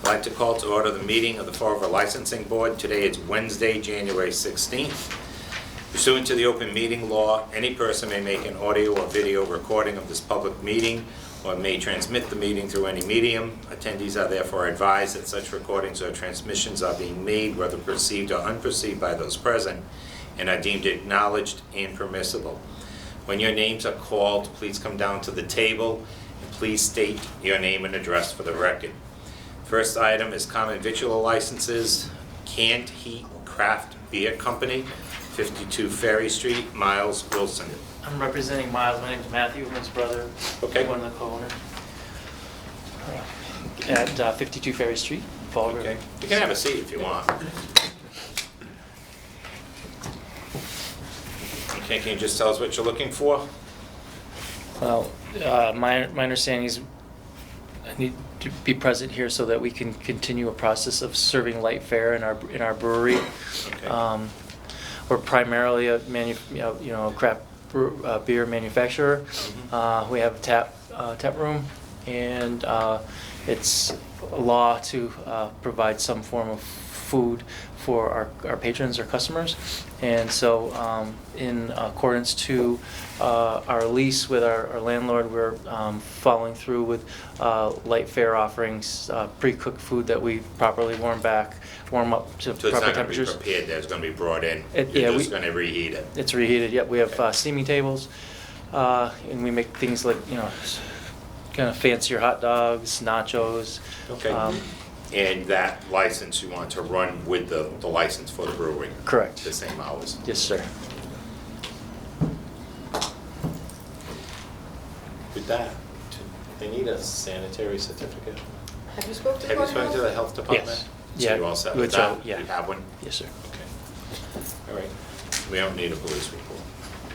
I'd like to call to order the meeting of the Fall River Licensing Board. Today is Wednesday, January 16th. Pursuant to the open meeting law, any person may make an audio or video recording of this public meeting or may transmit the meeting through any medium. Attendees are therefore advised that such recordings or transmissions are being made, whether perceived or unperceived by those present, and are deemed acknowledged and permissible. When your names are called, please come down to the table and please state your name and address for the record. First item is common victular licenses, Canned Heat Craft Beer Company, 52 Ferry Street, Miles Wilson. I'm representing Miles. My name is Matthew, I'm his brother. Okay. One of the co-owners. At 52 Ferry Street, Fall River. Okay. You can have a seat if you want. Okay, can you just tell us what you're looking for? Well, my understanding is I need to be present here so that we can continue a process of serving light fare in our brewery. Okay. We're primarily a craft beer manufacturer. Mm-hmm. We have a tap room, and it's a law to provide some form of food for our patrons, our customers. And so in accordance to our lease with our landlord, we're following through with light fare offerings, pre-cooked food that we properly warm up to So it's proper not going to be temperatures. prepared there, it's going to be brought in. Yeah, You're just going to reheat it. It's reheated, yep. We have Okay. steaming tables, and we make things like, kind of fancier hot dogs, nachos. Okay. And that license you want to run with the license for the brewery? Correct. The same hours? Yes, sir. With that, they need a sanitary certificate. Have you spoken to the Have you Board of spoken to the Health? health department? Yes. So Yeah. you all set with Which, that? yeah. You have one? Yes, sir. Okay. All right. We don't need a police report.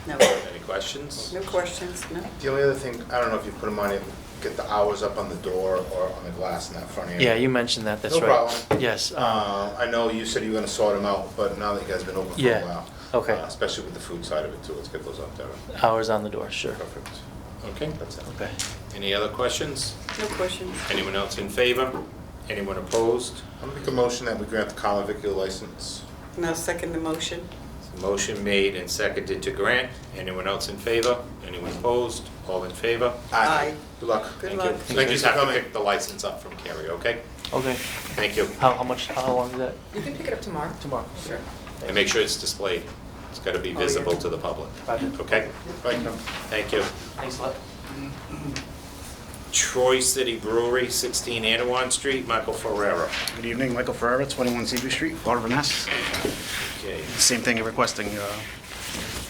No. Any questions? No questions, no? The only other thing, I don't know if you put them on it, get the hours up on the door or on the glass in that front area. Yeah, you mentioned that, that's No right. problem. Yes. I know you said you were gonna sort them out, but now that you guys have been open for Yeah, a while. okay. Especially with the food side of it too, let's get those up there. Hours on the door, sure. Perfect. Okay. That's it. Okay. Any other questions? No questions. Anyone else in favor? Anyone opposed? I'm gonna make a motion that we grant the common vicular license. And I'll second the motion. Motion made and seconded to grant. Anyone else in favor? Anyone opposed? All in favor? Aye. Good luck. Good Thank luck. you. Thank You you just for have to coming. pick the license up from Carrie, okay? Okay. Thank you. How long is that? You can pick it up tomorrow. Tomorrow. Sure. And make sure it's displayed. It's got to be Oh, yeah. visible to the public. Roger. Okay? Thank you. Thank you. Thanks a lot. Troy City Brewery, 16 Anawan Street, Michael Ferrera. Good evening, Michael Ferrera, 21 Seaview Street, Fall River, Mass. Okay. Same thing, requesting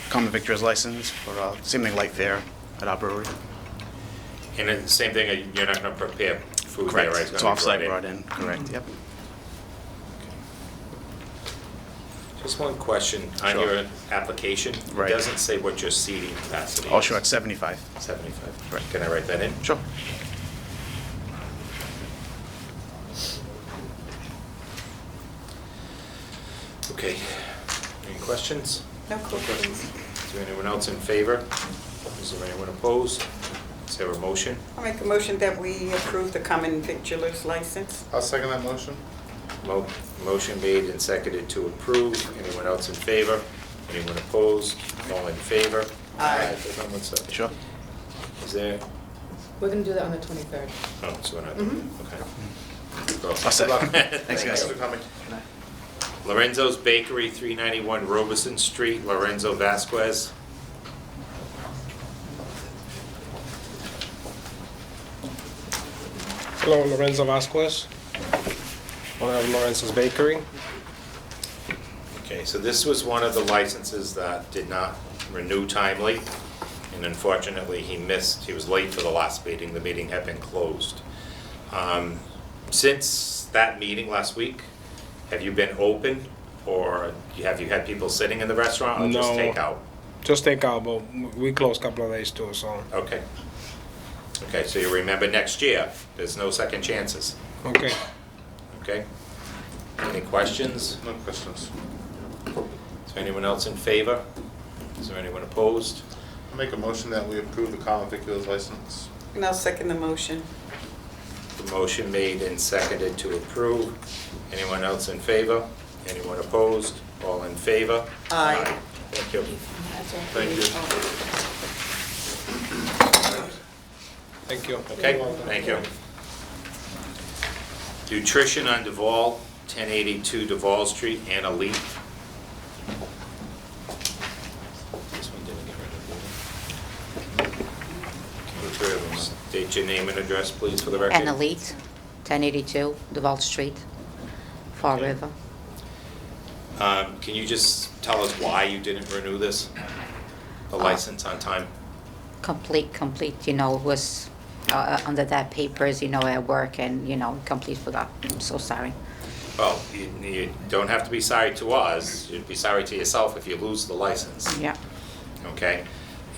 common victor's license for same thing, light fare at our brewery. And then the same thing, you're not going to prepare food there, right? It's gonna be off-site brought in, correct, yep. Just one question on Sure. your application. Right. It doesn't say what your seating capacity is. Oh, sure, it's 75. 75. Right. Can I write that in? Sure. Okay. Any questions? No questions. Is there anyone else in favor? Is there anyone opposed? Is there a motion? I'll make a motion that we approve the common victualer's license. I'll second that motion. Motion made and seconded to approve. Anyone else in favor? Anyone opposed? All in favor? Aye. Someone said- Sure. Is there, We're gonna do that on the 23rd. oh, so we're not, okay. Well, I'll set. good luck. Thanks, Thanks guys. for coming. Lorenzo's Bakery, 391 Robeson Street, Lorenzo Vasquez. Hello, Lorenzo Vasquez, owner of Lorenzo's Bakery. Okay, so this was one of the licenses that did not renew timely, and unfortunately, he was late for the last meeting, the meeting had been closed. Since that meeting last week, have you been open, or have you had people sitting in the restaurant, or just No. takeout? Just take out, but we closed a couple of days too, so. Okay. Okay, so you remember next year, there's no second chances, Okay. okay? Any questions? No questions. Is there anyone else in favor? Is there anyone opposed? I'll make a motion that we approve the common vicular's license. And I'll second the motion. Motion made and seconded to approve. Anyone else in favor? Anyone opposed? All in favor? Aye. Thank you. Thank you. Thank you. Okay, thank you. Nutrition on Duval, 1082 Duval Street, Anna Lee. This one didn't get rid of it. Three of them. State your name and address, please, for the record. And Elite, 1082 Duval Street, Fall Okay. River. Can you just tell us why you didn't renew this? The license on time? Complete, was under that papers, at work and, complete forgot. I'm so sorry. Well, you don't have to be sorry to us. You'd be sorry to yourself if you lose the license. Yeah, Okay?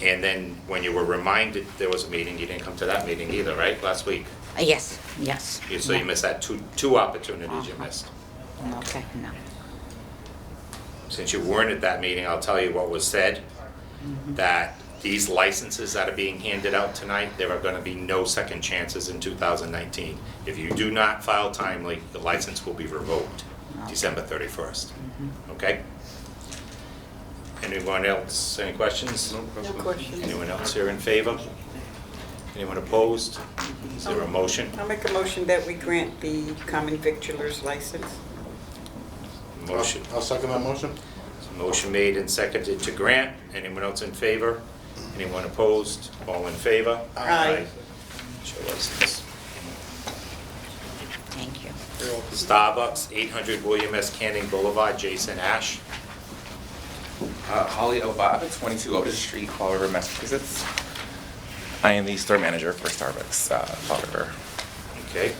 And then when you were reminded there was a meeting, you didn't come to that meeting either, right, last week? yes. So you missed that two opportunities you Uh-huh. missed. Okay, no. Since you weren't at that meeting, I'll tell you what was said, that these licenses that are being handed out tonight, there are gonna be no second chances in 2019. If you do not file timely, the license will be revoked December 31st. Okay? Anyone else, any questions? No questions. Anyone else here in favor? Anyone opposed? Is there a motion? I'll make a motion that we grant the common victualer's license. Motion. I'll second that motion. Motion made and seconded to grant. Anyone else in favor? Anyone opposed? All in favor? Aye. Show license. Thank you. Starbucks, 800 William S. Canning Boulevard, Jason Ash. Holly Obaba, 22 Otis Street, Fall River, Massachusetts. I am the store manager for Starbucks, Fall River. Okay.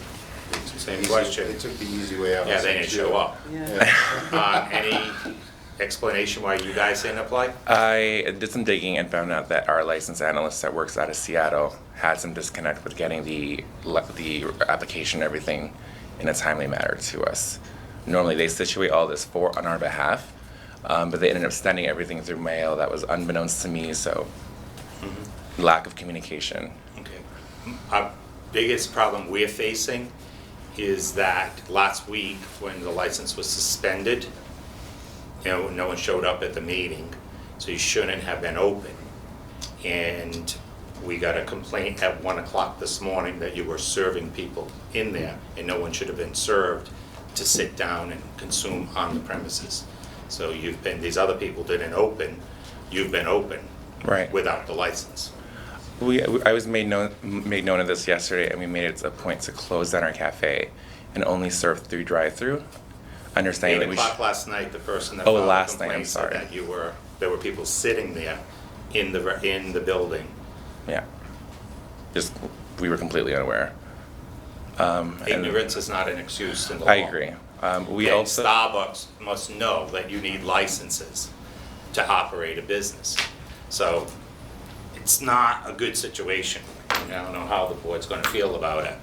Same They question. took the easy way out. Yeah, they didn't show up. Yeah. Any explanation why you guys didn't apply? I did some digging and found out that our license analyst that works out of Seattle had some disconnect with getting the application and everything in a timely manner to us. Normally, they situate all this on our behalf, but they ended up sending everything through mail that was unbeknownst to me, so lack of communication. Okay. Our biggest problem we're facing is that last week, when the license was suspended, no one showed up at the meeting, so you shouldn't have been open. And we got a complaint at 1 o'clock this morning that you were serving people in there, and no one should have been served to sit down and consume on the premises. So these other people didn't open, you've been open. Right. Without the license. I was made known of this yesterday, and we made it a point to close down our cafe and only serve through drive-through. Understanding 8 that we o'clock last night, the person that Oh, filed the last night, I'm complaint said sorry. that there were people sitting there in the building. Yeah. We were completely unaware. And Ignorance is not an excuse in the law. I agree. We And also. Starbucks must know that you need licenses to operate a business. So it's not a good situation. I don't know how the board's gonna feel about it,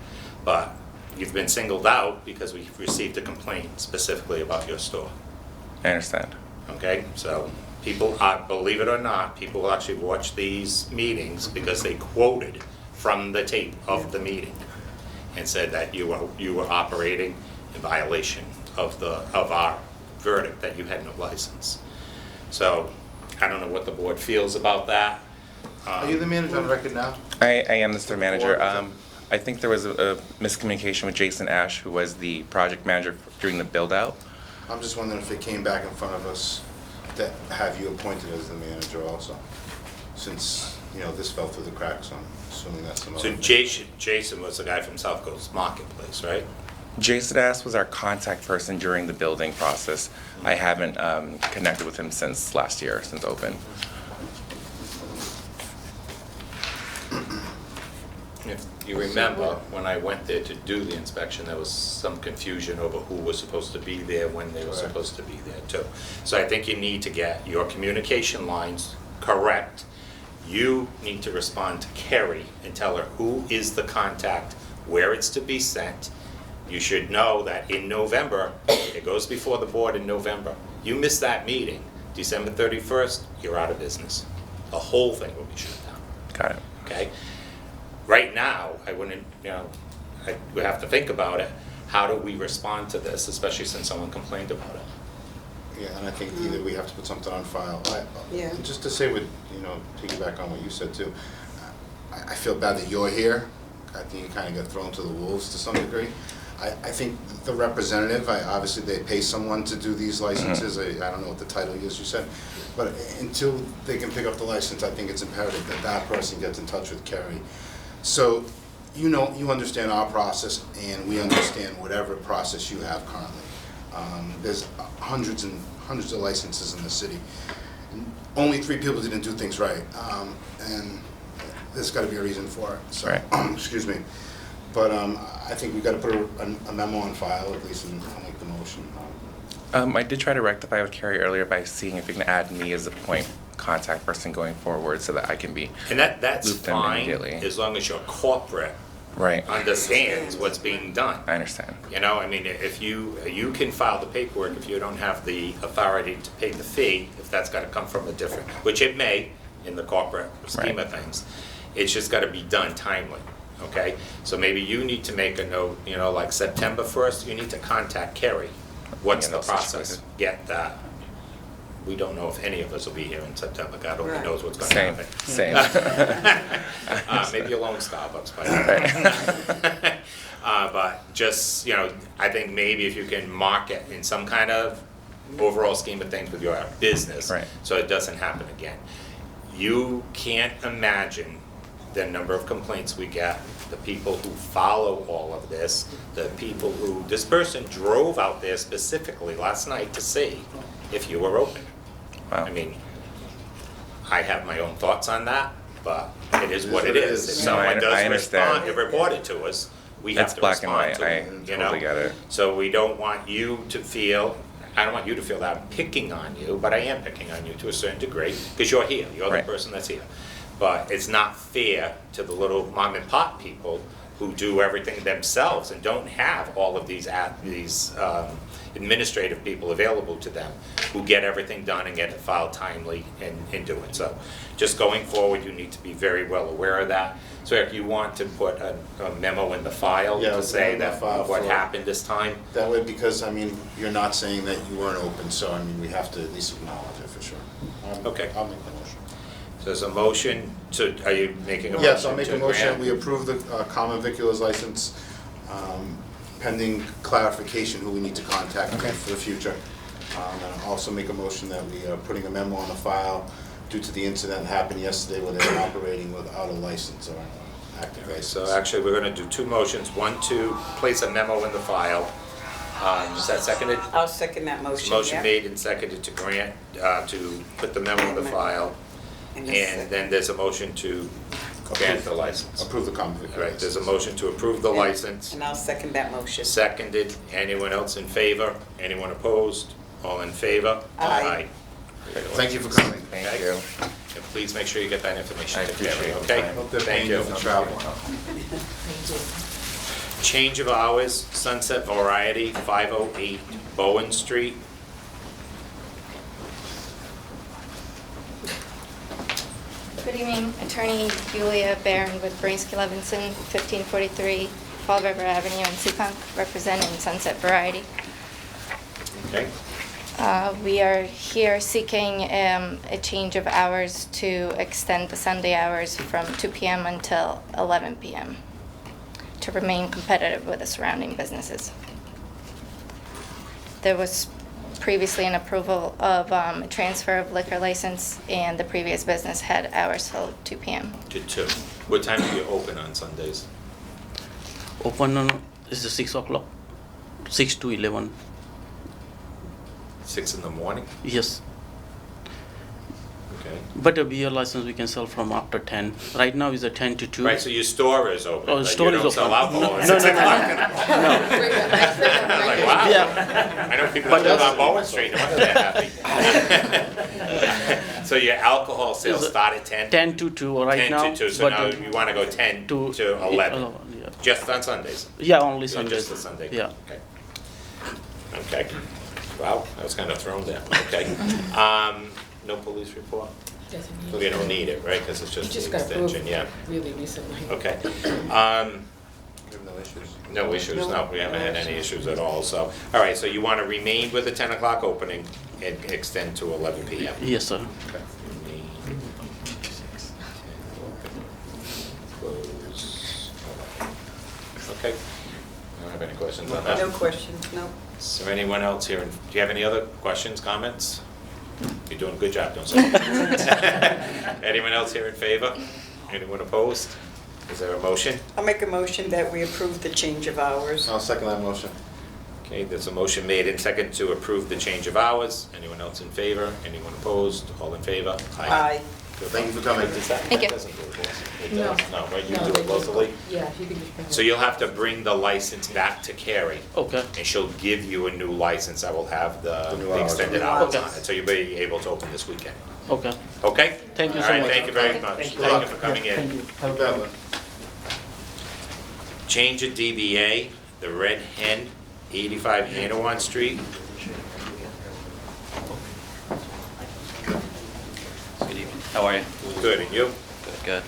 but you've been singled out because we've received a complaint specifically about your store. I understand. Okay, so people, believe it or not, people will actually watch these meetings because they quoted from the tape of the meeting and said that you were operating in violation of our verdict that you had no license. So I don't know what the board feels about that. Are you the manager on record now? I am the store manager. I think there was a miscommunication with Jason Ash, who was the project manager during the build-out. I'm just wondering if it came back in front of us that have you appointed as the manager also? Since, this fell through the cracks, I'm assuming that's some other So thing. Jason was the guy from South Coast Marketplace, right? Jason Ash was our contact person during the building process. I haven't connected with him since last year, since open. If you remember, when I went there to do the inspection, there was some confusion over who was supposed to be there, when they were Correct. supposed to be there too. So I think you need to get your communication lines correct. You need to respond to Kerry and tell her who is the contact, where it's to be sent. You should know that in November, it goes before the board in November. You miss that meeting, December 31st, you're out of business. The whole thing will be shut down. Got it. Okay? Right now, I wouldn't, we have to think about it. How do we respond to this, especially since someone complained about it? Yeah, and I think either we have to put something on file. Yeah. Just to say piggyback on what you said too, I feel bad that you're here. I think you kind of got thrown to the wolves to some degree. I think the representative, obviously they pay someone to do these licenses. I don't know what the title is you said, but until they can pick up the license, I think it's imperative that that person gets in touch with Kerry. So, you understand our process, and we understand whatever process you have currently. There's hundreds and hundreds of licenses in the city. Only 3 people didn't do things right, and there's got to be a reason for it. So, Right. Excuse me. But I think we've got to put a memo on file, at least, and I'll make the motion. I did try to rectify with Carrie earlier by seeing if you can add me as a point contact person going forward so that I can be And that's looped in fine, immediately. as long as your corporate Right. understands what's being done. I understand. I mean, if you can file the paperwork if you don't have the authority to pay the fee, if that's gotta come from a different, which it may in the corporate scheme of things. It's just gotta be done timely, okay? So maybe you need to make a note, like September 1st, you need to contact Kerry. What's the those process? situations. Get that. We don't know if any of us will be here in September. God only Right. knows what's gonna Same. happen. Same. Maybe you'll own Starbucks by then. But just, I think maybe if you can mark it in some kind of overall scheme of things with your business, Right. so it doesn't happen again. You can't imagine the number of complaints we get, the people who follow all of this, the people who, this person drove out there specifically last night to see if you were open. Wow. I mean, I have my own thoughts on that, but it is what it is. If No, someone I does understand. respond, report it to us, we have It's to black and respond white. to I it, totally get it. So we don't want you to feel, I don't want you to feel that I'm picking on you, but I am picking on you to a certain degree, because you're here, you're the Right. person that's here. But it's not fair to the little mom and pop people who do everything themselves and don't have all of these administrative people available to them who get everything done and get it filed timely and do it. So just going forward, you need to be very well aware of that. So if you want to put a memo in the file Yeah, to say in the that file what for- happened this time, That way, because, you're not saying that you weren't open, so, we have to at least acknowledge it for sure. Okay. I'll make the motion. so there's a motion, so are you making a motion Yes, I'll make to a motion, grant? we approve the common viculars license, pending clarification who we need to contact for the future. And I'll also make a motion that we are putting a memo on the file due to the incident that happened yesterday where they were operating without a license or active Okay, license. so actually, we're gonna do 2 motions. One, to place a memo in the file. Is that seconded? I'll second that motion. Motion yeah. made and seconded to grant, to put the memo in the file. And a And then there's a motion to grant the license. Approve the common vicular Right, there's a license. motion to approve the license. And I'll second that motion. Seconded. Anyone else in favor? Anyone opposed? All in favor? Aye. Thank you for coming. Thank Okay. you. And please make sure you get that information I to Kerry, appreciate the okay? time. Hope they're Thank paying you. you for travel. Change of hours, Sunset Variety, 508 Bowen Street. Good evening, Attorney Julia Barron with Bransky Levinson, 1543 Fall River Avenue in Seekonk, representing Sunset Variety. Okay. We are here seeking a change of hours to extend the Sunday hours from 2 p.m. until 11 p.m. to remain competitive with the surrounding businesses. There was previously an approval of a transfer of liquor license, and the previous business had hours till 2 p.m. To 2. What time do you open on Sundays? Open on is 6 o'clock, 6 to 11. 6 in the morning? Yes, Okay. but a beer license we can sell from after 10. Right now is a 10 to 2. Right, so your store is open, Oh, but store you is don't sell open. alcohol at No, 6 no, no, o'clock? no. Like, wow. Yeah. I know people But that live that's- on Bowen Street, they're happy. So your alcohol sales Is it start at 10? 10 to 2 right 10 now. to 2, so but, now you want to go 10 to 11, yeah. just on Sundays? Yeah, only Yeah, Sundays. Just the Sunday? Yeah. Okay. Okay. Wow, I was kind of thrown there. Okay. No police report? Doesn't We don't need it, right, because it's It just just the got approved extension, yeah. really recently. Okay. We have no No issues? No issues, no, we haven't had any issues at all, so. All right, so you want to remain with the 10 o'clock opening and extend to 11 PM? Yes, sir. Okay. Close. Okay. I don't have any questions on that. No questions, no. Is there anyone else here? Do you have any other questions, comments? You're doing a good job, don't say. Anyone else here in favor? Anyone opposed? Is there a motion? I'll make a motion that we approve the change of hours. I'll second that motion. Okay, there's a motion made and second to approve the change of hours. Anyone else in favor? Anyone opposed? All in favor? Aye. Good. Thank you for coming. Thank you. That doesn't do it, it No. does, no, right, you No, do it locally? Yeah, if you could just bring it. So you'll have to bring the license back to Carrie, Okay. and she'll give you a new license that will have The new the hours. extended New hours hours. on it, so you'll be able to open this weekend. Okay. Okay? Thank you so All right, much. thank you very much. Thank you. Thank you for coming Thank in. you. Have a bad one. Change of DBA, the Red Hen, 85 Anawan Street. Good evening. How are you? Good, and you? Good.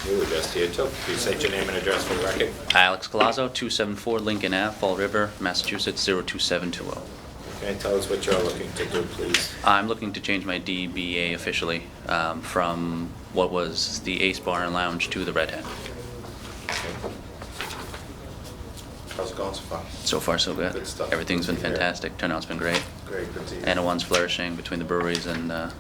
You were just here too. Please state your name and address for the record. Alex Colazzo, 274 Lincoln Ave, Fall River, Massachusetts, 02720. Okay, tell us what you're looking to do, please. I'm looking to change my DBA officially from what was the Ace Bar and Lounge to the Red Hen. How's it going so far? So far, so good. Good stuff. Everything's been Good to hear. fantastic. Turnout's been great. Great, good to hear. Anawan's flourishing between the breweries and the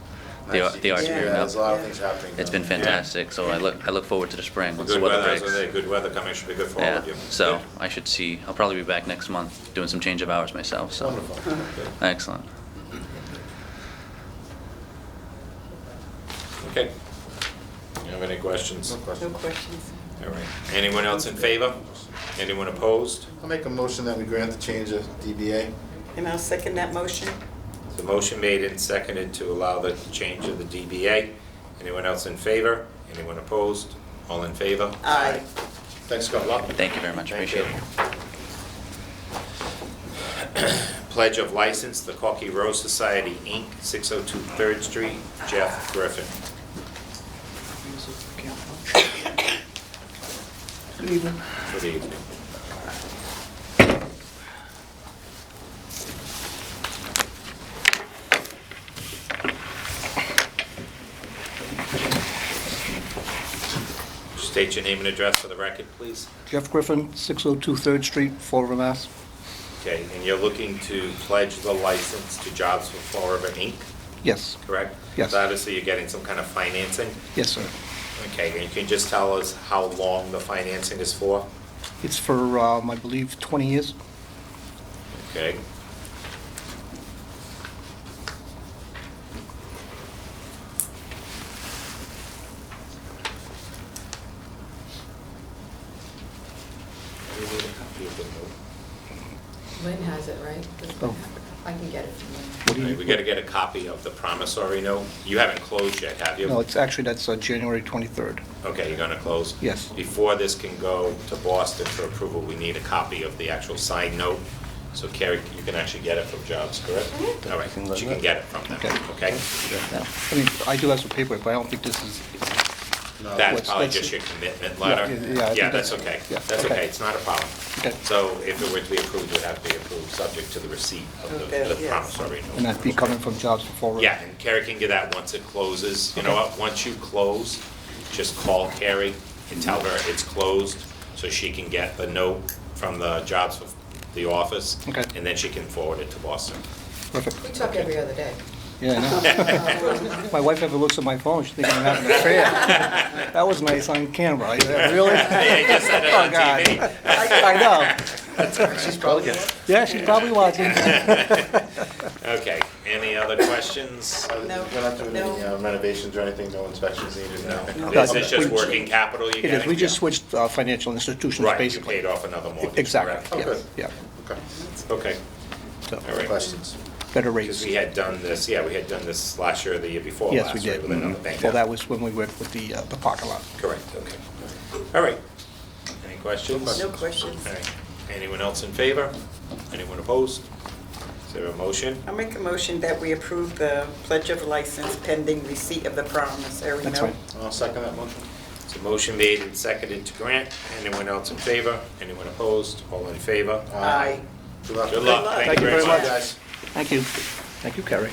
Nice. arts Yeah. being Yeah, there's a up. lot of things happening. It's been fantastic, so I look forward to the spring once the Good weather weather, breaks. good weather coming, should be good for all Yeah, of you. so Good. I should see, I'll probably be back next month doing some change of hours myself, so. Wonderful. Excellent. Okay. You have any questions? No No question. questions. All right. Anyone else in favor? Anyone opposed? I'll make a motion that we grant the change of DBA. And I'll second that motion. The motion made and seconded to allow the change of the DBA. Anyone else in favor? Anyone opposed? All in favor? Aye. Thanks, good luck. Thank you very much, Thank appreciate you. it. Pledge of license, the Corky Rose Society, Inc., 602 3rd Street, Jeff Griffin. Good evening. Good evening. State your name and address for the record, please. Jeff Griffin, 602 3rd Street, Fall River, Mass. Okay, and you're looking to pledge the license to Jobs for Fall River, Inc., Yes, correct? Yes. So obviously you're getting some kind of financing. yes, sir. Okay, and you can just tell us how long the financing is for? It's for, I believe, 20 years. Okay. We need a copy of the note. Lynn has it, right? Does Lynn Oh. have it? I can get it from Lynn. What do you- We gotta get a copy of the promissory note. You haven't closed yet, have you? No, it's actually, that's January 23rd. Okay, you're gonna close? Yes. Before this can go to Boston for approval, we need a copy of the actual signed note. So Carrie, you can actually get it from Jobs, correct? All right, she can get it from them, Okay. okay? I mean, I do have some paperwork, but I don't think this is, No, That's What's- probably that's- just your commitment letter. Yeah, I think Yeah, that's okay. yeah, That's okay. okay, it's not a problem. Okay. So if it were to be approved, it would have to be approved subject to the receipt of Okay, the yes. promissory note. and that'd be coming from Jobs for Fall River. Yeah, and Carrie can get that once it closes. You know what, once you close, just call Carrie and tell her it's closed, so she can get the note from the Jobs for the office. Okay. And then she can forward it to Boston. Perfect. We talk every other day. Yeah, I know. My wife ever looks at my phone, she's thinking I'm having an affair. That was nice on camera. Really? Yeah, you just said it on Oh, God. TV. I know. She's probably Yeah, she's probably watching. Okay, any other questions? No. We're not doing any No. renovations or anything, no inspections needed? No. No. This is just We- working capital you're It getting? is, we just switched financial institutions, Right, you basically. paid off another mortgage, Exactly, correct? Oh, yeah, good. yeah. Okay. Okay, So, all right. Questions? better Because rates. we had done this, yeah, we had done this last year or the year before Yes, last, we right, did. with another Mhm. bank. Well, that was when we worked with the parking lot. Correct, okay. All right. Any questions? No questions. All right. Anyone else in favor? Anyone opposed? Is there a motion? I'll make a motion that we approve the pledge of license pending receipt of the promissory That's note. right. I'll second that motion. So motion made and seconded to grant. Anyone else in favor? Anyone opposed? All in favor? Aye. Good luck. Good luck. Thank you very much. guys. Thank you. Thank you, Kerry.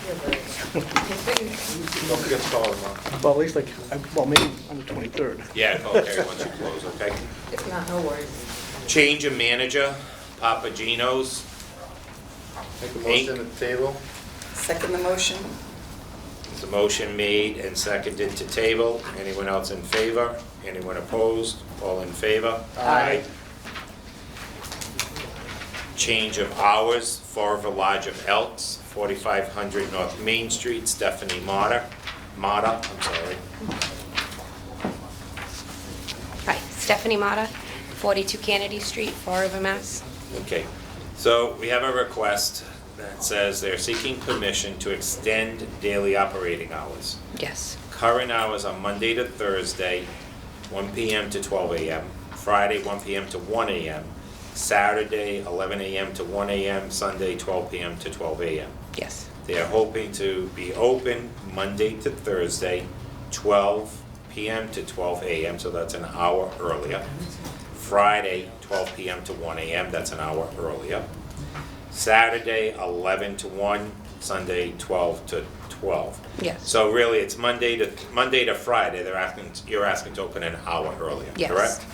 Don't forget to call tomorrow. Well, at least like, well, maybe on the 23rd. Yeah, call Terry once you close, okay? If not, no worries. Change of manager, Papagino's. Make a motion at the table. Second the motion? There's a motion made and seconded to table. Anyone else in favor? Anyone opposed? All in favor? Aye. Change of hours, Fall River Lodge of Elks, 4500 North Main Street, Stephanie Mata, I'm sorry. Hi, Stephanie Mata, 42 Kennedy Street, Fall River, Mass. Okay, so we have a request that says they're seeking permission to extend daily operating hours. Yes. Current hours are Monday to Thursday, 1 PM to 12 AM, Friday, 1 PM to 1 AM, Saturday, 11 AM to 1 AM, Sunday, 12 PM to 12 AM. Yes. They are hoping to be open Monday to Thursday, 12 PM to 12 AM, so that's an hour earlier. Friday, 12 PM to 1 AM, that's an hour earlier. Saturday, 11 to 1, Sunday, 12 to 12. Yes. So really, it's Monday to Friday, you're asking to open an hour earlier, Yes. correct?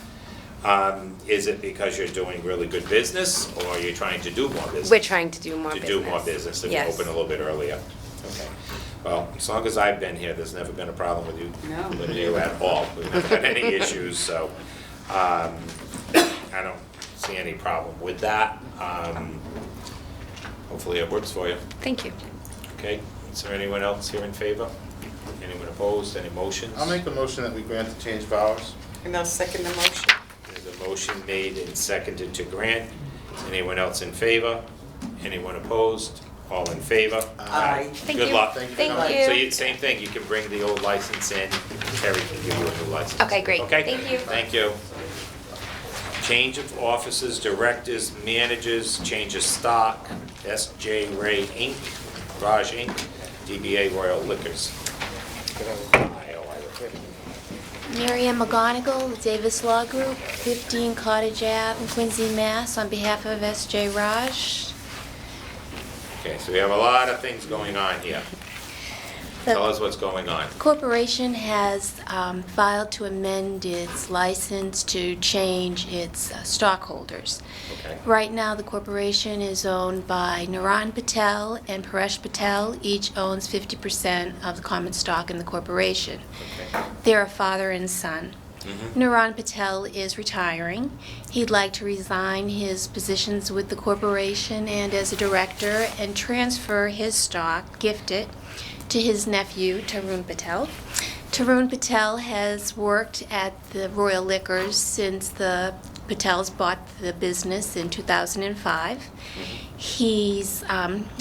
Is it because you're doing really good business, or you're trying to do more business? We're trying to do more To business. do more business, to Yes. open a little bit earlier. Okay. Well, as long as I've been here, there's never been a problem with you, No. with you at all. We've never had any issues, so I don't see any problem with that. Hopefully it works for you. Thank you. Okay, is there anyone else here in favor? Anyone opposed, any motions? I'll make the motion that we grant the change of hours. And I'll second the motion. There's a motion made and seconded to grant. Anyone else in favor? Anyone opposed? All in favor? Aye. Thank Good you. luck. Thank you. Thank So you. same thing, you can bring the old license in, Terry can give you a new license. Okay, great. Okay? Thank you. Thank you. Change of officers, directors, managers, change of stock, S.J. Ray Inc., Raj Inc., DBA Royal Liquors. Miriam McGonigal, Davis Law Group, 15 Cottage Ave, Quincy, Mass. On behalf of S.J. Raj. Okay, so we have a lot of things going on here. Tell us what's going on. The corporation has filed to amend its license to change its stockholders. Okay. Right now, the corporation is owned by Naran Patel and Paresh Patel. Each owns 50% of the common stock in the corporation. Okay. They're a father and son. Mm-hmm. Naran Patel is retiring. He'd like to resign his positions with the corporation and as a director and transfer his stock, gift it, to his nephew, Tarun Patel. Tarun Patel has worked at the Royal Liquors since the Patels bought the business in 2005. He's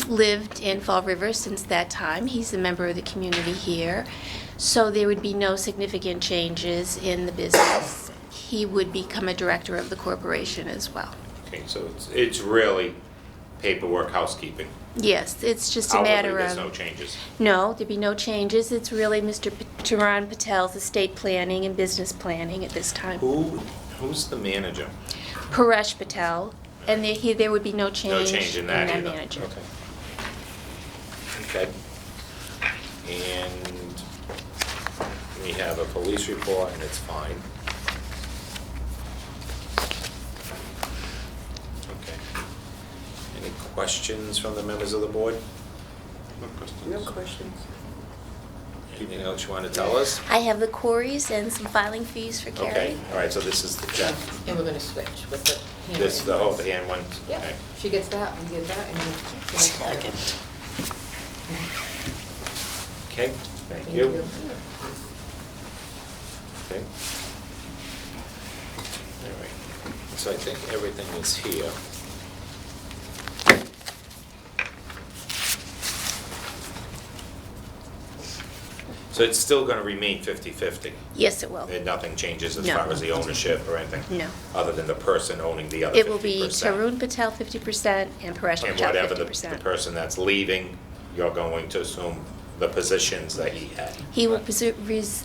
lived in Fall River since that time. He's a member of the community here. So there would be no significant changes in the business. He would become a director of the corporation as well. Okay, so it's really paperwork, housekeeping. Yes, it's just a Outwardly, matter of... there's no changes. No, there'd be no changes. It's really Mr. Taran Patel's estate planning and business planning at this time. Who's the manager? Paresh Patel, and there would be no No change change in that either. manager. Okay. And we have a police report, and it's fine. Okay. Any questions from the members of the board? No questions. No questions. Anything else you want to tell us? I have the queries and some filing fees for Carrie. Okay, all right, so this is the check. And we're gonna switch with the hand. This, the whole hand one? Yeah, Okay. she gets that, and get that, and then. Okay, thank you. Okay. All right, so I think everything is here. So it's still gonna remain 50/50? Yes, it will. And nothing changes as No. far as the ownership or anything? No. Other than the person owning the other 50%? It will be Tarun Patel 50% and Paresh And Patel whatever the 50%. person that's leaving, you're going to assume the positions that he had? He will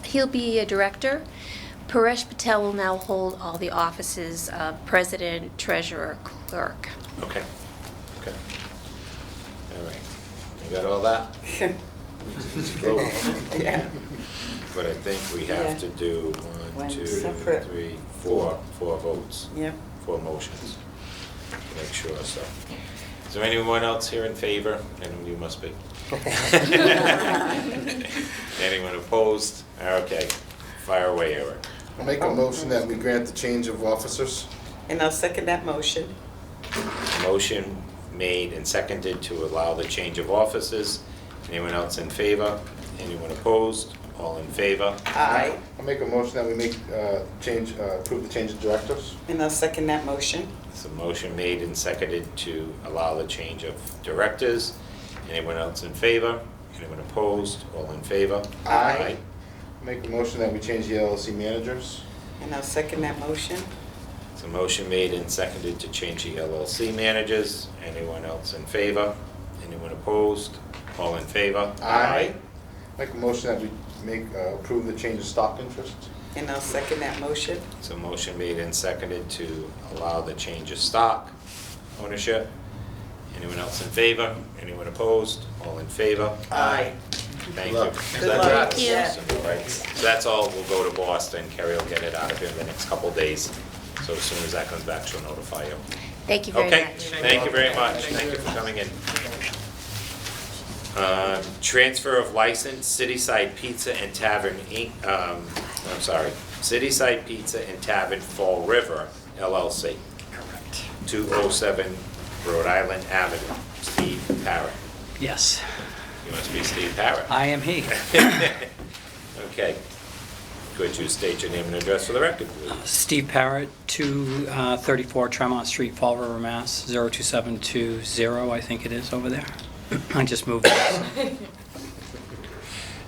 he'll be a director, Paresh Patel will now hold all the offices of president, treasurer, clerk. Okay. Okay. All right. You got all that? Yeah. But I think we have to do One 1, 2, separate. 3, 4 votes. Yep. 4 motions. To make sure, so. Is there anyone else here in favor? And you must be. Anyone opposed? Okay. Fire away, Eric. I'll make a motion that we grant the change of officers. And I'll second that motion. Motion made and seconded to allow the change of offices. Anyone else in favor? Anyone opposed? All in favor? Aye. I'll make a motion that we make, approve the change of directors. And I'll second that motion. It's a motion made and seconded to allow the change of directors. Anyone else in favor? Anyone opposed? All in favor? Aye. Make a motion that we change the LLC managers. And I'll second that motion. It's a motion made and seconded to change the LLC managers. Anyone else in favor? Anyone opposed? All in favor? Make a motion that we approve the change of stock interest. And I'll second that motion. It's a motion made and seconded to allow the change of stock ownership. Anyone else in favor? Anyone opposed? All in favor? Aye. Thank Good you. luck. So Good that's- luck. that's simple, right? So that's all, we'll go to Boston, Carrie will get it out of here in the next couple of days. So as soon as that comes back, she'll notify you. Thank you very Okay, much. thank you very much, thank you for coming in. Transfer of license, Cityside Pizza and Tavern Inc., I'm sorry, Cityside Pizza and Tavern Fall River LLC. Correct. 207 Rhode Island Avenue, Steve Parrott. Yes, You must be Steve Parrott. I am he. Okay. Could you state your name and address for the record, please? Steve Parrott, 234 Tremont Street, Fall River, Mass. 02720, I think it is over there. I just moved it.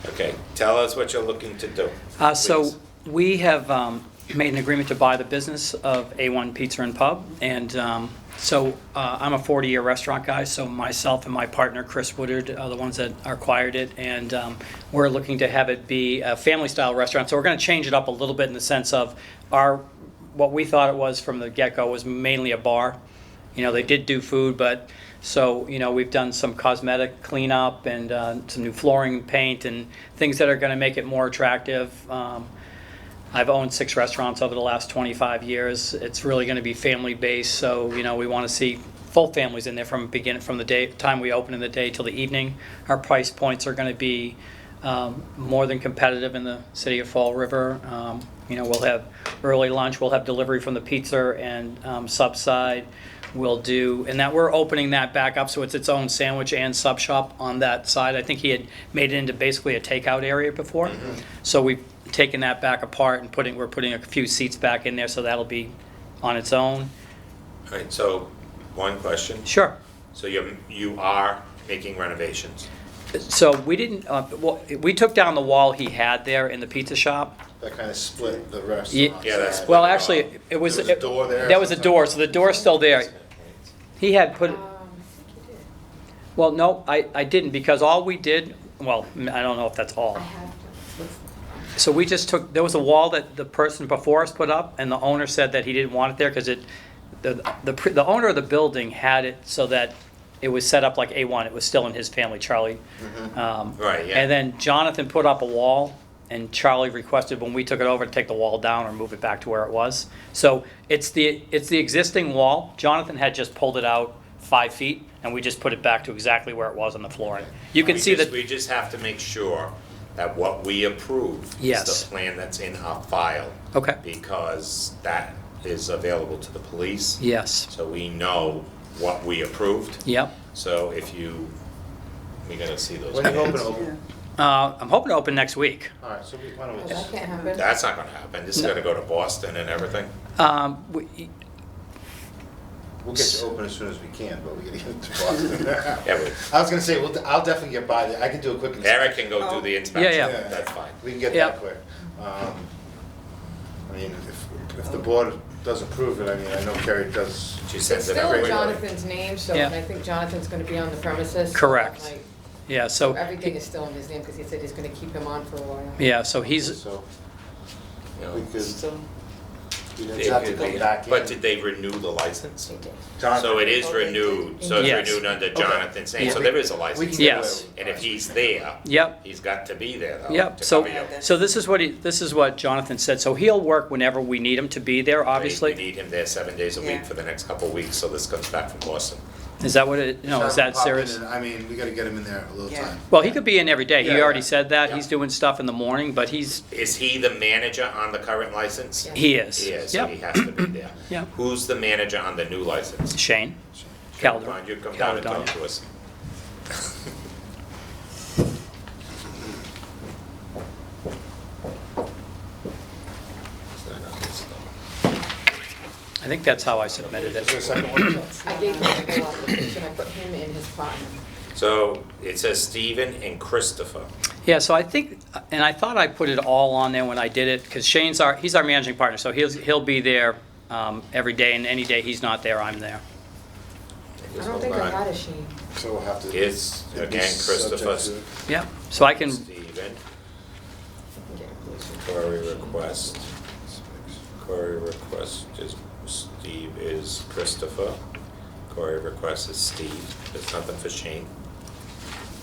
Okay, tell us what you're looking to do. So please. we have made an agreement to buy the business of A1 Pizza and Pub, and so I'm a 40-year restaurant guy, so myself and my partner, Chris Woodard, are the ones that acquired it, and we're looking to have it be a family-style restaurant. So we're going to change it up a little bit in the sense of what we thought it was from the get-go was mainly a bar. You know, they did do food, but so, you know, we've done some cosmetic cleanup and some new flooring and paint and things that are going to make it more attractive. I've owned 6 restaurants over the last 25 years. It's really going to be family-based, so, you know, we want to see full families in there from the time we open in the day till the evening. Our price points are going to be more than competitive in the city of Fall River. You know, we'll have early lunch, we'll have delivery from the pizza and sub side. We'll do, and that we're opening that back up so it's its own sandwich and sub shop on that side. I think he had made it into basically a takeout area before. So we've taken that back apart and we're putting a few seats back in there, so that'll be on its own. All right, so one question. Sure. So you are making renovations? So we didn't, we took down the wall he had there in the pizza shop. That kind of split the restaurant. Yeah, that's- Well, actually, it was. There was a door there There was a door, so the door's still there. He had put, well, no, I didn't, because all we did, well, I don't know if that's all. So we just took, there was a wall that the person before us put up, and the owner said that he didn't want it there because the owner of the building had it so that it was set up like A1. It was still in his family, Charlie. Right, yeah. And then Jonathan put up a wall, and Charlie requested when we took it over to take the wall down or move it back to where it was. So it's the existing wall. Jonathan had just pulled it out 5 feet, and we just put it back to exactly where it was on the flooring. You can see that. We just have to make sure that what we approve is Yes. the plan that's in our file. Okay. Because that is available to the police. Yes. So we know what we approved. Yep. So we gotta see those When are you plans. hoping to open? I'm hoping to open next week. All right, so why don't we That just, can't happen. That's not gonna happen. This is No. gonna go to Boston and everything. we'll get you open as soon as we can, but we gotta get it to Boston. Yeah, I was gonna say, I'll definitely get by there. I can do a quick inspection. Eric can go do the inspection. Yeah. That's fine. We can get Yeah. that quick. I mean, if the board does approve it, I mean, I know Carrie does. She It's sends it still every in way. Jonathan's name, so Yeah. and I think Jonathan's gonna be on the premises. Correct. Like, Yeah, so, everything is still in his name, because he said he's gonna keep him on for a while. yeah, so he's, So, you know. We could, So, we'd They- have to come they- back in. But did they renew the license? Jonathan- So it is renewed, so it's Yes. renewed under Okay. Jonathan's name, Yeah. so there is a We license. can get away Yes. with And if he's there, Yep. he's got to be there though. Yep, to so, cover you. so this is what Jonathan said, so he'll work whenever we need him to be there, We obviously. need him there 7 days a Yeah. week for the next couple of weeks, so this comes back from Boston. Is that what it, no, is that Pop in serious? and- I mean, we gotta get him in there a little Yeah. time. Well, he could be in every day, he Yeah, already yeah. said that, Yeah. he's doing stuff in the morning, but he's, Is he the manager on the current license? he is. He is, so Yep. he has to be there. Yep. Who's the manager on the new license? Shane. Come on, you come down and talk Caledonia. to us. I think that's how I submitted Is there a it. second one? I gave him the whole application, I put him and his partner. So it says Stephen and Christopher. Yeah, so I think, and I thought I put it all on there when I did it, because he's our managing partner, so he'll be there every day, and any day he's not there, I'm there. I don't think I had a Shane. So we'll have to. It's, it'd be again, subject Christopher. to- Yeah, so I can, Stephen. Query request. Query request is Steve is Christopher. Query request is Steve. There's nothing for Shane.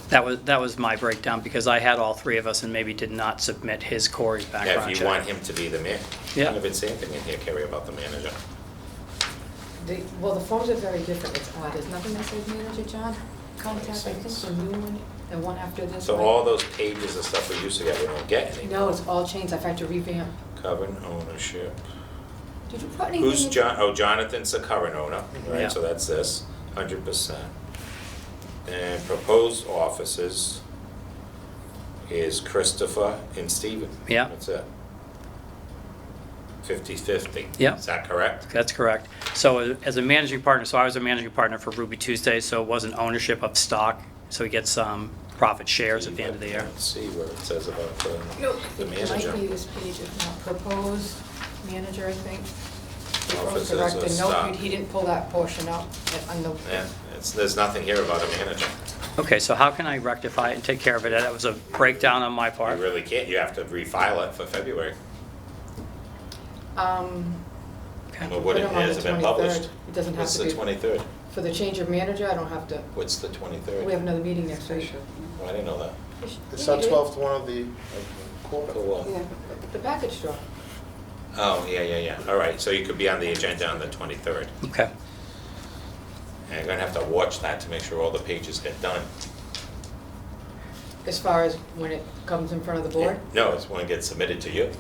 that was my breakdown, because I had all three of us and maybe did not submit his Corey Yeah, background if check. you want him to be the man. Yeah. I haven't seen anything in here, Carrie, about the manager. Well, the forms are very different, it's odd, there's nothing that says manager, John, contact, I think the new one, and one after this. So one. all those pages of stuff we used to get, we don't get anymore. No, it's all changed, I've had to revamp. Current ownership. Did you put anything? Who's in- John, oh, Jonathan's the current owner, Yeah. right, so that's this, 100%. And proposed offices is Christopher and Stephen. Yeah. That's it. 50/50. Yeah. Is that correct? That's correct. So as a managing partner, so I was a managing partner for Ruby Tuesday, so it wasn't ownership of stock, so he gets profit shares at the end of the year. Let's see where it says about No, the it manager. might be this page, if not proposed manager, I think. Proposed Offices director, of no, stock. he didn't pull that portion out on the. Yeah, there's nothing here about a manager. Okay, so how can I rectify it and take care of it? That was a breakdown on my You part. really can't, you have to refile it for February. Okay. Well, what Put it 'em on has the been published. 23rd. It doesn't have What's to the be- 23rd? For the change of manager, I don't have to, What's the 23rd? we have another meeting next week. Oh, I didn't know that. It's Yeah, our you did. 12th one of the quarter. For what? Yeah, the package store. Oh, yeah. All right, so you could be on the agenda on the 23rd. Okay. And you're gonna have to watch that to make sure all the pages get done. As far as when it comes in front of the board? No, it's when it gets submitted to you,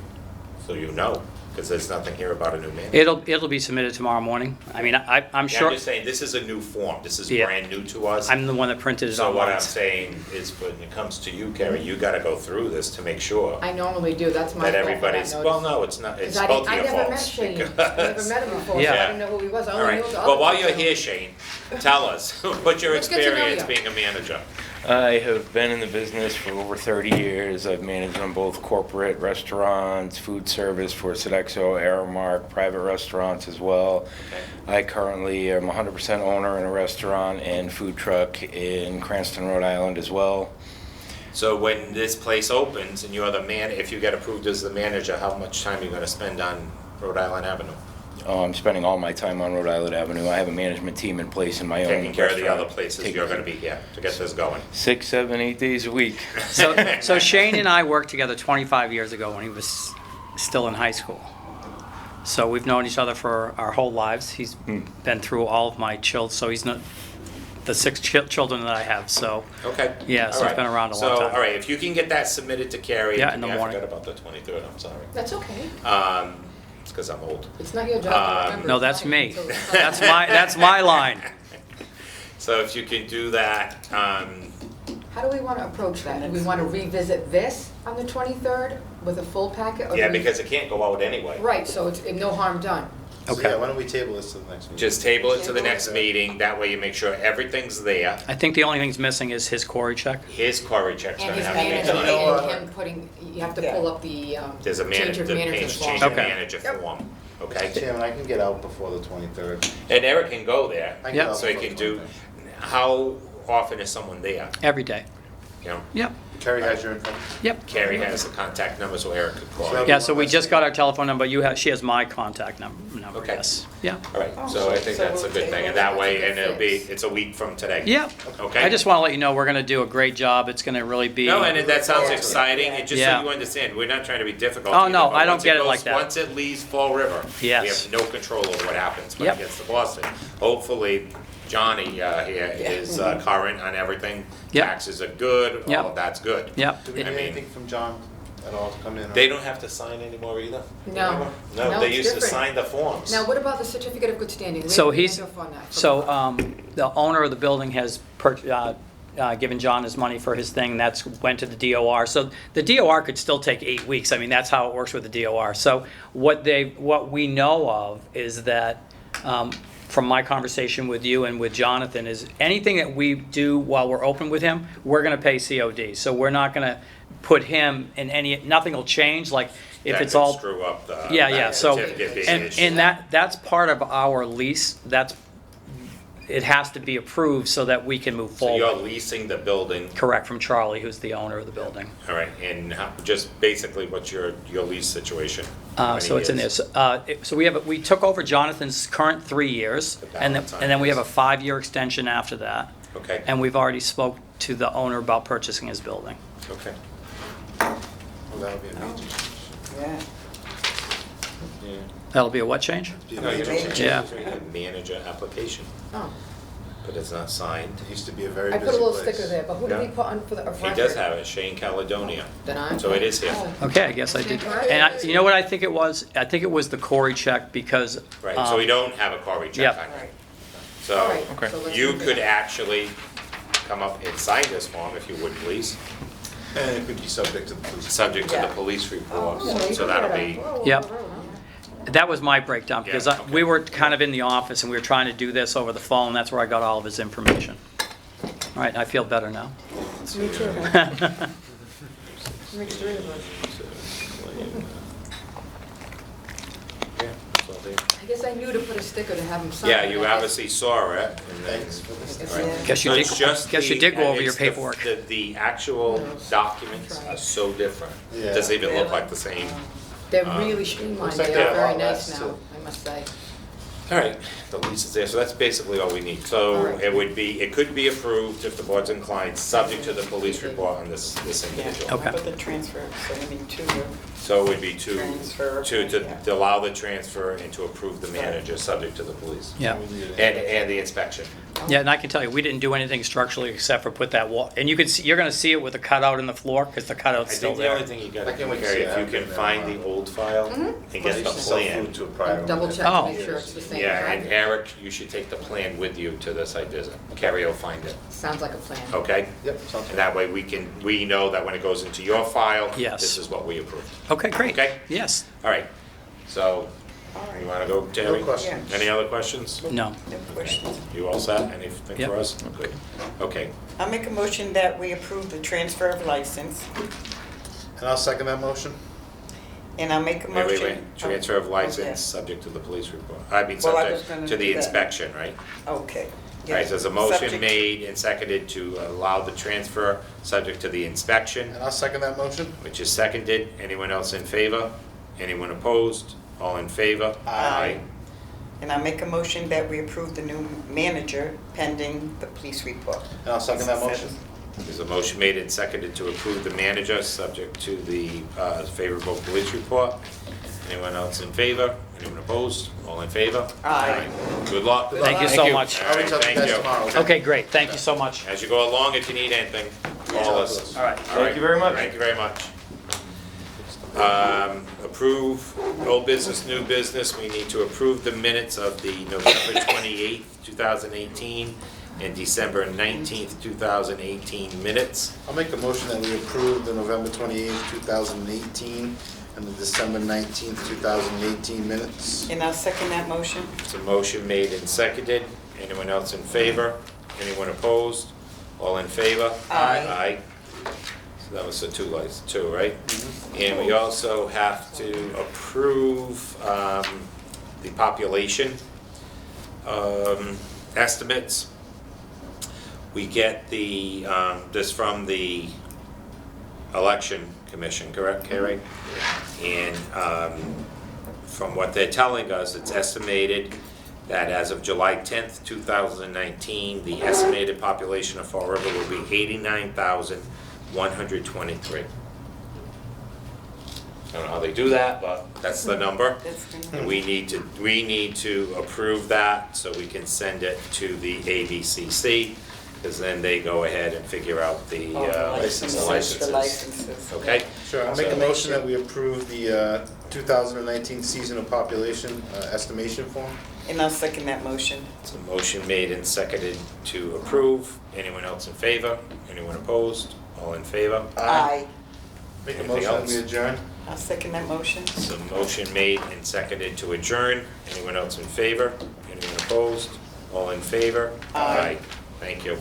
so you know, because there's nothing here about a new manager. It'll be submitted tomorrow morning. I mean, I'm Yeah, sure, I'm just saying, this is a new form, this is Yeah. brand new to us. I'm the one that printed it So what online. I'm saying is, when it comes to you, Carrie, you gotta go through this to make sure I normally do, that's my that fault for that everybody's, notice. well, no, it's not, it's 'Cause both I your never met faults. Shane, I never because- met him before, so Yeah. I didn't know who he was, I All only right, knew the other. well, while you're people. here, Shane, tell us, what's your Let's get to know experience you. being a manager? I have been in the business for over 30 years. I've managed on both corporate restaurants, food service for Sodexo, Aramark, private restaurants as well. I currently am 100% owner in a restaurant and food truck in Cranston, Rhode Island as well. So when this place opens and you're the man, if you get approved as the manager, how much time are you gonna spend on Rhode Island Avenue? I'm spending all my time on Rhode Island Avenue. I have a management team in place in my own Taking care of the restaurant. other places Taking you're care- gonna be here to get this going. 6, 7, 8 days a week. So Shane and I worked together 25 years ago when he was still in high school. So we've known each other for our whole lives. He's been through all of my children, so he's not the 6 children that I have, so. Okay. Yeah, so All he's right. been around a long So, time. all right, if you can get that submitted to Carrie. Yeah, in the morning. I forgot about the 23rd, I'm sorry. That's okay, It's because I'm old. it's not your job to remember. No, that's me. That's my line. So if you can do that, How do we want to approach that? Do we want to revisit this on the 23rd with a full packet? or do yeah, we- because it can't go out anyway. Right, so it's no harm done. So yeah, why don't we table this to the next meeting? Just table it to the Table it. next meeting, that way you make sure everything's there. I think the only thing's missing is his Corey check. His query check's And gonna his have to be manager, done. know what? and him putting, you have to pull up the There's a change manager, of the manager change form. of Okay. manager form, okay? Chairman, I can get out before the 23rd. And Eric can go there, I can Yeah. get out so he before can the do, 23rd. how often is someone there? Every day. you know. Yep. Carrie has your info? Yep. Carrie has the contact number, so Eric could call. Yeah, so we just got our telephone number. She has my contact number, Okay. yes. Yeah. All right, so I think that's a good thing, and that way, and it's a week from today. Yeah. Okay? I just want to let you know, we're going to do a great job. It's going to really be. No, and that sounds exciting, and just so Yeah. you understand, we're not trying to be difficult. Oh, either, no, but I don't once get it goes- like that. Once it leaves Fall River, we Yes. have no control over what happens when Yep. it gets to Boston. Hopefully, Johnny here is current on everything. Yep. Taxes are good, Yep. all of that's good. Yep. Do we need anything from John at all to come in? They don't have to sign anymore either? No. No, they it's used to different. sign the forms. Now, what about the certificate of good standing? We So haven't he's, signed off on that. so the owner of the building has given John his money for his thing, that's went to the DOR. So the DOR could still take 8 weeks. I mean, that's how it works with the DOR. So what we know of is that, from my conversation with you and with Jonathan, is anything that we do while we're open with him, we're gonna pay COD. So we're not gonna put him in nothing will change, like if That it's could all. screw up the. Yeah, that so, certificate being issued. and that's part of our lease, it has to be approved so that we can move So forward. you're leasing the building, Correct, from Charlie, who's the owner of the building. all right, and just basically what's your lease situation? How many So it's in years? this. So we took over Jonathan's current 3 years, and balance on then we have a this. 5-year extension after that. Okay. And we've already spoke to the owner about purchasing his building. Okay. Well, that would be a major change. Yeah. Yeah. That'll be a what change? Be a No, you major don't change. Yeah. change the manager application, Oh, but it's not signed. It used to be a very I busy put a little place. sticker there, but who did we Yeah. put on for the of He record? does have it, Shane Caledonia. Then I'm. So it is here. Oh. Okay, I guess I did. Right. And you know what I think it was? I think it was the Corey check because. Right, so we don't have a Cory check Yep. on it. Right. So All right, so let's you do could that. actually come up and sign this form if you would, please, And it could be subject to the police. subject to the Yeah. police report. Oh, So that'll be, Yep. That was my breakdown, because Yeah, okay. we were kind of in the office and we were trying to do this over the phone, that's where I got all of his information. All right, I feel better now. Me too. Makes three of us. yeah, that's all there. I guess I knew to put a sticker to have him sign. Yeah, it. you I guess- obviously saw it, and then. Thanks for this. It's- Right. yeah. Guess you So did, it's just guess you the- did go over your it's the- paperwork. The actual documents are so different. It doesn't even look like the same. They're really streamlined, looks like they're they're very all nice less, now, too. I must say. All right, the lease is there, so that's basically all we need. All So right. it could be approved if the board's inclined, subject to the police report on this individual. Okay. But the transfer, so we need two. So it would be to Transfer, yeah. to allow the transfer and to approve the manager, subject to the police. Yeah. And the inspection. Yeah, and I can tell you, we didn't do anything structurally except for put that wall, and you can see, you're gonna see it with the cutout in the floor, because the I cutout's still think the there. only thing you gotta I can't do, wait to Carrie, see if that. you can find the old file and get the Used to sell plan. food to a prior Double owner. check to Oh. make sure it's the same. Yeah, right? and Eric, you should take the plan with you to the site visit. Carrie will find it, Sounds like a plan. okay? Yep, sounds And good. that way we know that when it goes into your file, Yes. this is what we approved. Okay, great. Okay. Yes. All right, so, you wanna go, Terry? No questions. Any other questions? No. No questions. You all set? Anything Yep. for us? Good. Okay, I'll make a motion that we approve the transfer of license, And I'll second that motion. and I'll make a wait, motion. wait. Transfer of license, Okay. subject to the police report. I mean, Well, I was subject gonna to the do that. inspection, right? Okay. All right, yes. so there's a motion Subject- made and seconded to allow the transfer, subject to the inspection, And I'll second that motion. which is seconded. Anyone else in favor? Anyone opposed? All in favor? Aye. And I'll make a motion that we approve the new manager pending the police report. And I'll second that motion. There's a motion made and seconded to approve the manager, subject to the favorable police report. Anyone else in favor? Anyone opposed? All in favor? Aye. Good luck. Thank you so much. All I'll right, reach out to you thank guys you. tomorrow. Okay, great. Thank you so much. As you go along, if you need anything, call us. All right. Thank you very much. Thank you very much. Approve old business, new business. We need to approve the minutes of the November 28th, 2018 and December 19th, 2018 minutes. I'll make a motion that we approve the November 28th, 2018 and the December 19th, 2018 minutes. And I'll second that motion. It's a motion made and seconded. Anyone else in favor? Anyone opposed? All in favor? Aye. Aye. So that was the two, right? And we also have to approve the population estimates. We get the, this from the Election Commission, correct, Carrie? And from what they're telling us, it's estimated that as of July 10th, 2019, the estimated population of Fall River will be 89,123. I don't know how they do that, but that's the number. And we need to approve that so we can send it to the ABCC, because then they go ahead and figure out the licenses. The licenses. Okay? Sure, I'll make a motion that we approve the 2019 seasonal population estimation form. And I'll second that motion. It's a motion made and seconded to approve. Anyone else in favor? Anyone opposed? All in favor? Aye. Make a Anything motion that else? we adjourn. I'll second that motion. It's a motion made and seconded to adjourn. Anyone else in favor? Anyone opposed? All in favor? Aye. Thank you.